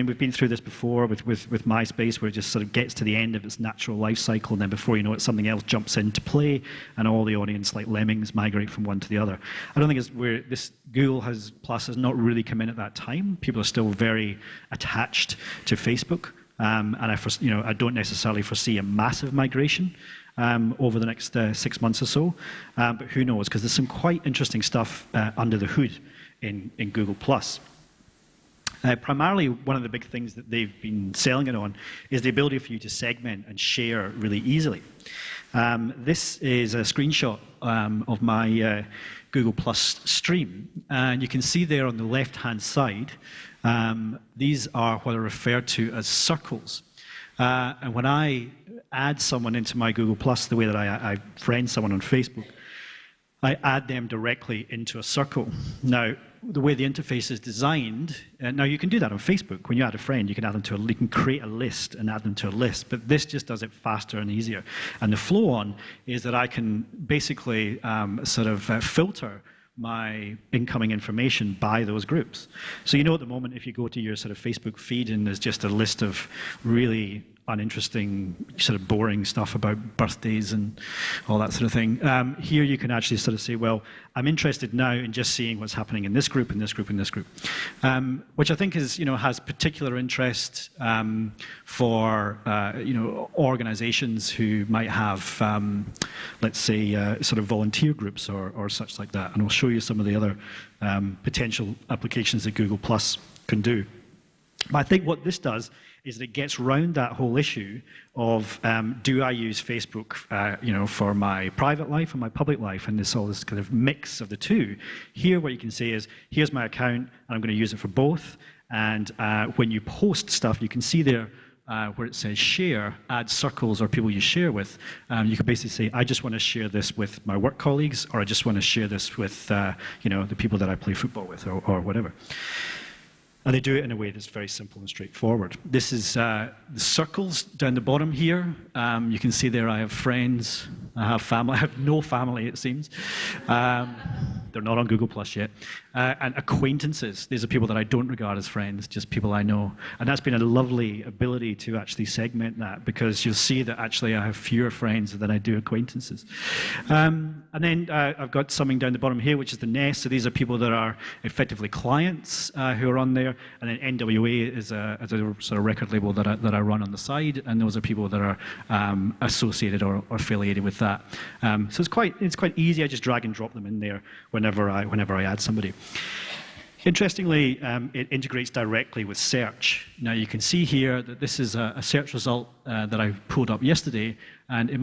mean, we've been through this before with MySpace, where it just sort of gets to the end of its natural life cycle, and then before you know it, something else jumps into play, and all the audience, like lemmings, migrate from one to the other. I don't think it's where this Google Plus has not really come in at that time. People are still very attached to Facebook, and I don't necessarily foresee a massive migration over the next 6 months or so, but who knows? Because there's some quite interesting stuff under the hood in Google Plus. Primarily, one of the big things that they've been selling it on is the ability for you to segment and share really easily. This is a screenshot of my Google Plus stream, and you can see there on the left-hand side, these are what are referred to as circles. And when I add someone into my Google Plus, the way that I friend someone on Facebook, I add them directly into a circle. Now, the way the interface is designed, now you can do that on Facebook. When you add a friend, you can add them to you can create a list and add them to a list, but this just does it faster and easier. And the flow on is that I can basically filter my incoming information by those groups. So you know at the moment, if you go to your sort of Facebook feed and there's just a list of really uninteresting, sort of boring stuff about birthdays and all that sort of thing. Here you can actually sort of say, well, I'm interested now in just seeing what's happening in this group, in this group, in this group, which I think is, has particular interest for organizations who might have, let's say, sort of volunteer groups or such like that. And I'll show you some of the other potential applications that Google Plus can do. But I think what this does is that it gets round that whole issue of do I use Facebook, for my private life and my public life, and this kind of mix of the two. Here, what you can say is, here's my account, and I'm going to use it for both. And when you post stuff, you can see there where it says share, add circles or people you share with. You can basically say, I just want to share this with my work colleagues, or I just want to share this with the people that I play football with, or whatever. And they do it in a way that's very simple and straightforward. This is the circles down the bottom here. You can see there I have friends, I have family. I have no family, it seems. They're not on Google Plus yet. And acquaintances. These are people that I don't regard as friends, just people I know. And that's been a lovely ability to actually segment that, because you'll see that actually I have fewer friends than I do acquaintances. And then I've got something down the bottom here, which is the nest. So these are people that are effectively clients who are on there. And then NWA is a sort of record label that I run on the side. And those are people that are associated or affiliated with that. So it's quite easy. I just drag and drop them in there whenever I add somebody. Interestingly, it integrates directly with search. Now you can see here that this is a search result that I pulled up yesterday, and it might